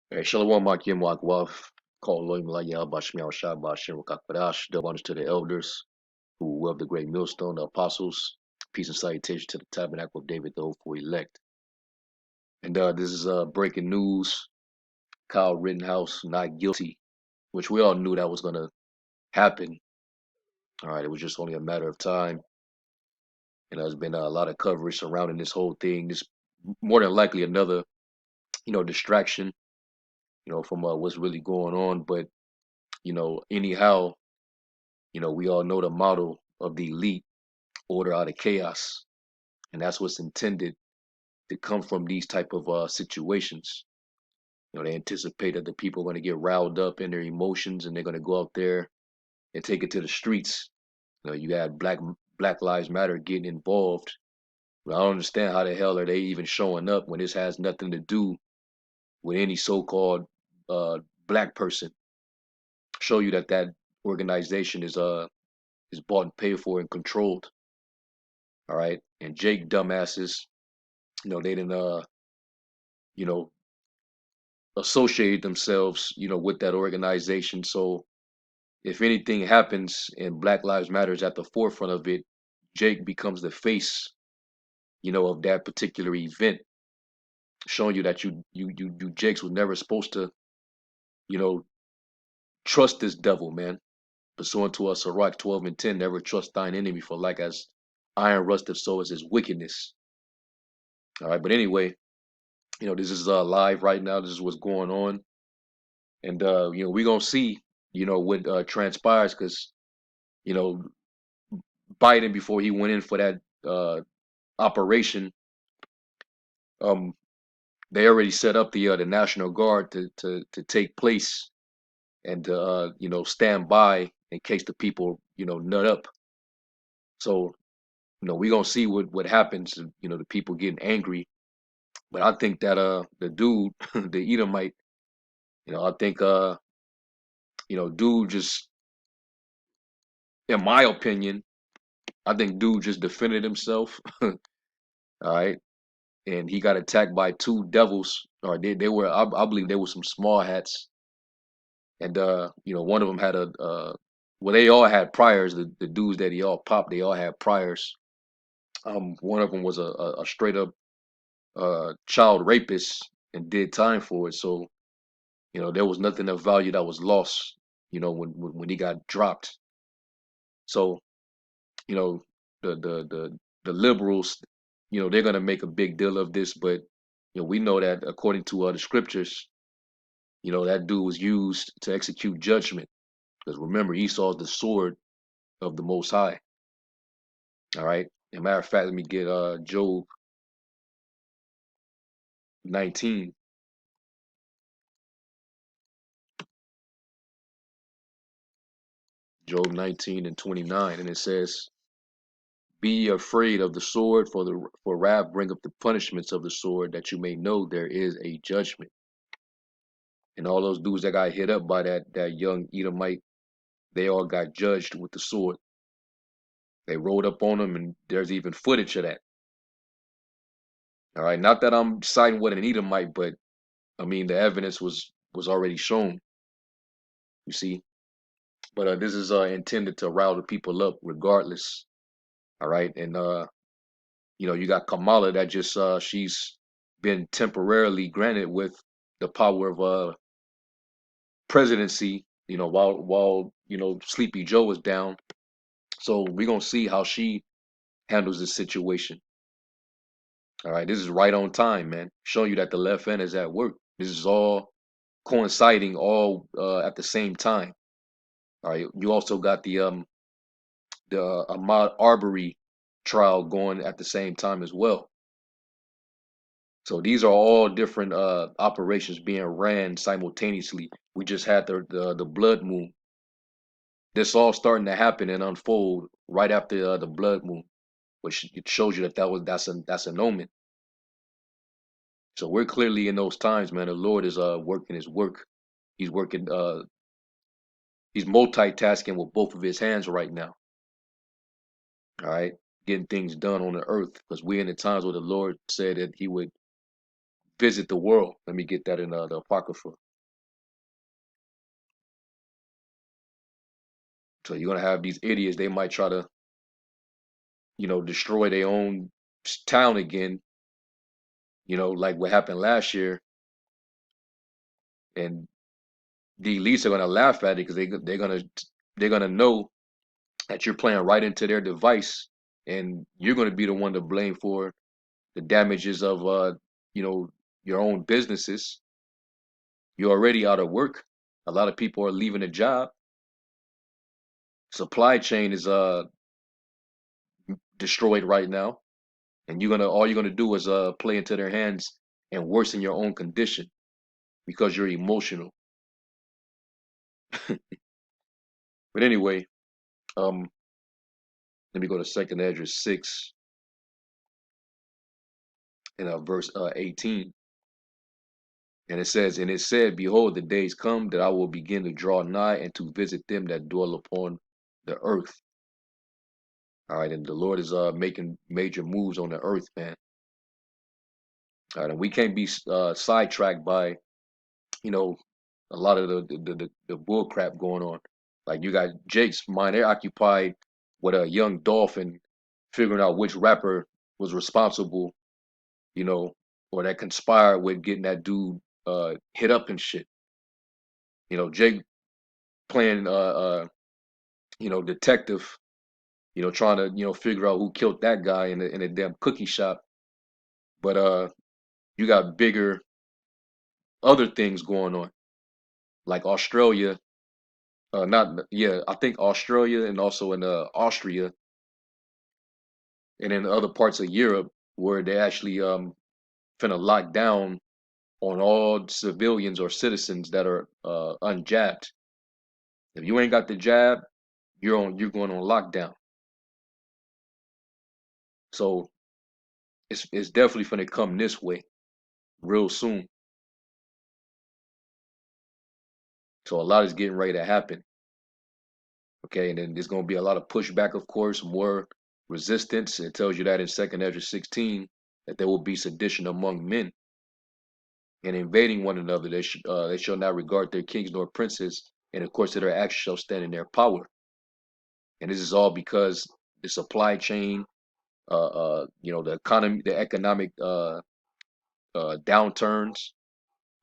Hey, Shalom Akim Wakwaf, call Loim Laya Bashmiao Shabbat Shem Kakbadash, double honors to the elders who wove the great millstone, the apostles, peace and salutation to the tabernacle of David, the hopeful elect. And this is breaking news. Kyle Rittenhouse not guilty, which we all knew that was gonna happen. All right, it was just only a matter of time. And there's been a lot of coverage surrounding this whole thing. This more than likely another, distraction, from what's really going on. But anyhow, we all know the model of the elite, order out of chaos, and that's what's intended to come from these type of situations. They anticipate that the people are going to get riled up in their emotions, and they're going to go out there and take it to the streets. You had Black Lives Matter getting involved. But I don't understand how the hell are they even showing up when this has nothing to do with any so-called uh, black person. Show you that that organization is bought and paid for and controlled. All right, and Jake dumbasses, they didn't you know, associate themselves, with that organization. So if anything happens and Black Lives Matter is at the forefront of it, Jake becomes the face, of that particular event, showing you that you Jakes was never supposed to, you know, trust this devil, man. Pursuant to us, Sirach 12 and 10, never trust thine enemy, for like as iron rusteth, so is his wickedness. All right, but anyway, this is live right now. This is what's going on. And we're gonna see, what transpires because, you know, Biden before he went in for that operation, um, they already set up the National Guard to take place and stand by in case the people nut up. So we're gonna see what happens. The people getting angry, but I think that the dude, the Edomite, I think dude just, in my opinion, I think dude just defended himself. All right, and he got attacked by two devils, or they were, I believe they were some small hats, and one of them had well, they all had priors. The dudes that he all popped, they all had priors. One of them was a straight up child rapist and did time for it. So there was nothing of value that was lost. When he got dropped. So you know the liberals, they're gonna make a big deal of this, but we know that according to the scriptures, that dude was used to execute judgment. Because remember, Esau is the sword of the Most High. All right. As a matter of fact, let me get Job 19. Job 19 and 29, and it says, "Be ye afraid of the sword, for wrath bringeth the punishments of the sword, that you may know there is a judgment." And all those dudes that got hit up by that young Edomite, they all got judged with the sword. They rolled up on them, and there's even footage of that. All right, not that I'm siding with an Edomite, but I mean the evidence was already shown. You see, but this is intended to rile the people up, regardless. All right, and you got Kamala that just she's been temporarily granted with the power of presidency. While Sleepy Joe was down. So we're gonna see how she handles this situation. All right, this is right on time, man. Showing you that the left end is at work. This is all coinciding, all at the same time. All right, you also got the Ahmaud Arbery trial going at the same time as well. So these are all different operations being ran simultaneously. We just had the blood moon. This all starting to happen and unfold right after the blood moon, which it shows you that's an omen. So we're clearly in those times, man. The Lord is working His work. He's working. He's multitasking with both of His hands right now. All right, getting things done on the earth, because we're in the times where the Lord said that He would visit the world. Let me get that in the Apocrypha. So you're gonna have these idiots. They might try to, destroy their own town again. Like what happened last year, and the elites are gonna laugh at it because they're gonna know that you're playing right into their device, and you're gonna be the one to blame for the damages of you know your own businesses. You're already out of work. A lot of people are leaving a job. Supply chain is destroyed right now, and all you're gonna do is play into their hands and worsen your own condition because you're emotional. But anyway, um, let me go to Second Ezra 6 and verse 18. And it says, and it said, Behold, the days come that I will begin to draw nigh and to visit them that dwell upon the earth. All right, and the Lord is making major moves on the earth, man. All right, and we can't be sidetracked by you know a lot of the bull crap going on. Like you got Jake's mind; they're occupied with a young dolphin, figuring out which rapper was responsible, you know, or that conspired with getting that dude hit up and shit. Jake playing detective, trying to figure out who killed that guy in a damn cookie shop. But you got bigger other things going on, like Australia. Not yeah, I think Australia and also in Austria and in other parts of Europe where they actually finna lock down on all civilians or citizens that are unjabbed. If you ain't got the jab, you're going on lockdown. So it's definitely finna come this way real soon. So a lot is getting ready to happen. Okay, and then there's gonna be a lot of pushback, of course, more resistance. It tells you that in Second Ezra 16 that there will be sedition among men and invading one another. They shall not regard their kings nor princes, and of course, that their actions shall stand in their power. And this is all because the supply chain, the economy, the economic downturns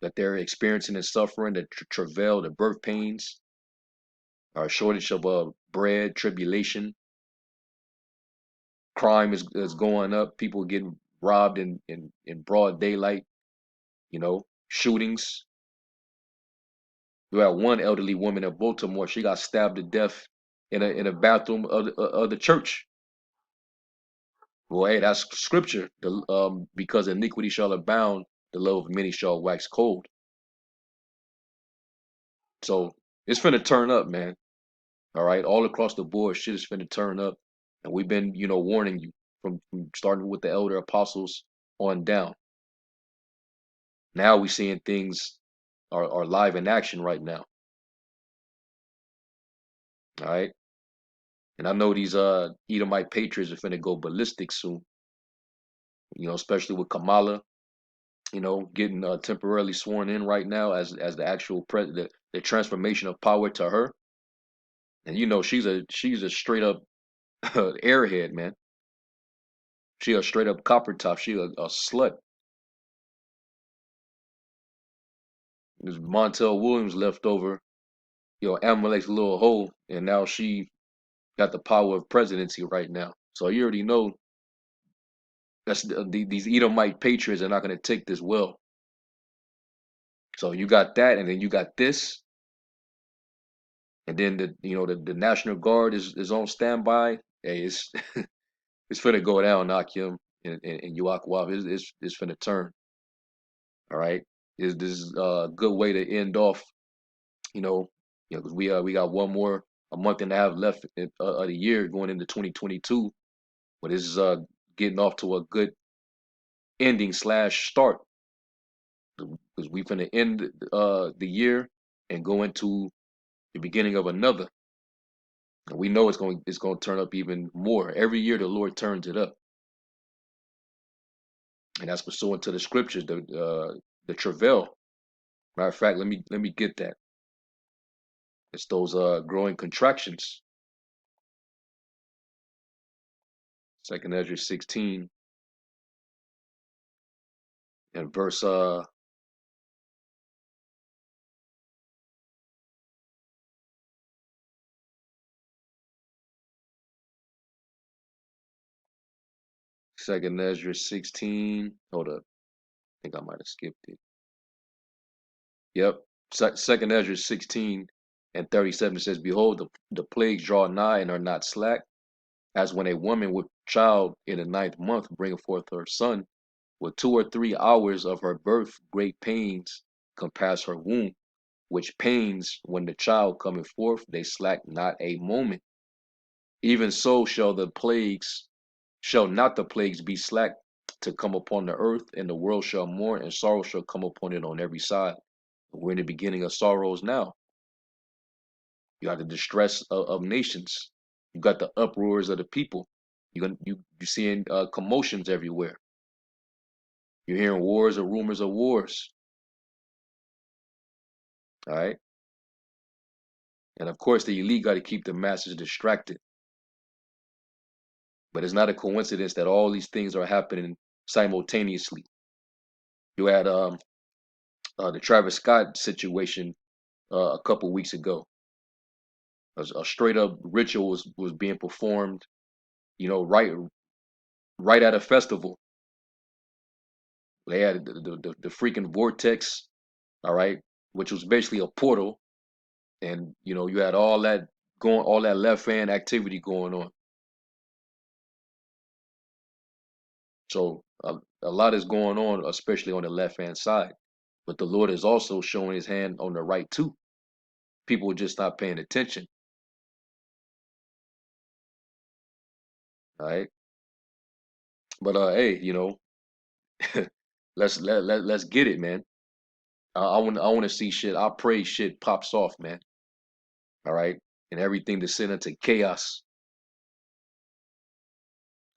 that they're experiencing and suffering, the travail, the birth pains, shortage of bread, tribulation, crime is going up. People getting robbed in broad daylight. Shootings. We had one elderly woman in Baltimore. She got stabbed to death in a bathroom of the church. Well, hey, that's scripture. Because iniquity shall abound, the love of many shall wax cold. So it's finna turn up, man. All right, all across the board, shit is finna turn up, and we've been, warning you from starting with the elder apostles on down. Now we seeing things are live in action right now. All right, and I know these Edomite patriots are finna go ballistic soon. Especially with Kamala, getting temporarily sworn in right now as the actual president, the transformation of power to her. And she's a straight up airhead, man. She a straight up copper top. She a slut. There's Montel Williams left over, Amalek's little hoe, and now she got the power of presidency right now. So you already know these Edomite patriots are not going to take this well. So you got that, and then you got this, and then the National Guard is on standby. Hey, it's it's finna go down, Nakim and Yuakwab. It's finna turn. All right, this is a good way to end off. Because we got a month and a half left of the year going into 2022. But this is getting off to a good ending slash start because we finna end the year and go into the beginning of another. And we know it's going to turn up even more. Every year the Lord turns it up. and that's pursuant to the scriptures, the travail. Matter of fact, let me get that. It's those growing contractions. Second Ezra 16 and verse Second Ezra 16. Hold up. I think I might have skipped it. Yep. Second Ezra 16 and 37 says, Behold, the plagues draw nigh and are not slack, as when a woman with child in the ninth month bringeth forth her son, with 2 or 3 hours of her birth great pains compass her womb, which pains when the child cometh forth, they slack not a moment. Even so shall not the plagues be slack to come upon the earth, and the world shall mourn, and sorrow shall come upon it on every side. We're in the beginning of sorrows now. You got the distress of nations. You got the uproars of the people. You're seeing commotions everywhere. You're hearing wars or rumors of wars. All right. And of course, the elite got to keep the masses distracted. But it's not a coincidence that all these things are happening simultaneously. You had the Travis Scott situation a couple weeks ago. A straight up ritual was being performed, right at a festival. They had the freaking vortex, all right, which was basically a portal, and you had all that left hand activity going on. So a lot is going on, especially on the left hand side. But the Lord is also showing His hand on the right too. People are just not paying attention. All right, but hey, let's get it, man. I want to see shit. I pray shit pops off, man. All right, and everything descend into chaos.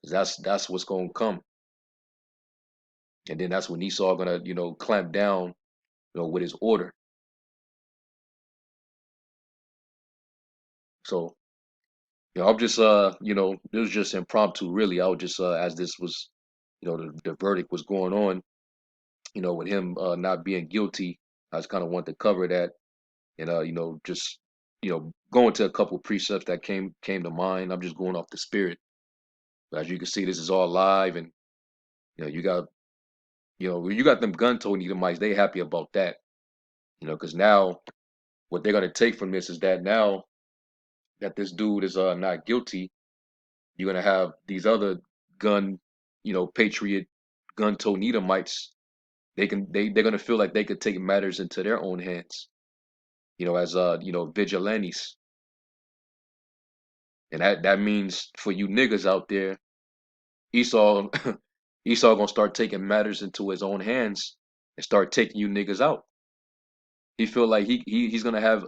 'Cause that's what's gonna come, and then that's when Esau gonna clamp down, with his order. So I'm just it was just impromptu, really. I was just as this was, the verdict was going on, with him not being guilty. I just kind of wanted to cover that, and just going to a couple precepts that came to mind. I'm just going off the spirit. But as you can see, this is all live, and you got you got them gun toting Edomites. They happy about that, because now what they're gonna take from this is that now that this dude is not guilty, you're gonna have these other gun, patriot gun toting Edomites. They're gonna feel like they could take matters into their own hands, as vigilantes. And that means for you niggas out there, Esau Esau gonna start taking matters into his own hands and start taking you niggas out. He feel like he's gonna have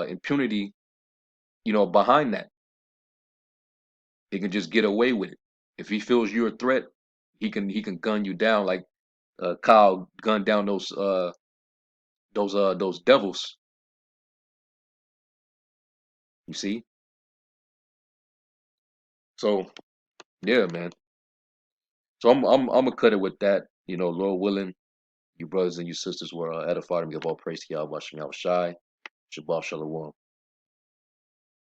impunity, behind that. He can just get away with it. If he feels you're a threat, he can gun you down like Kyle gunned down those devils. You see? So yeah, man. So I'm gonna cut it with that. Lord willing, you brothers and you sisters were edified and give all praise to Yahweh Shem Yahweh Shai. Shabbat Shalom.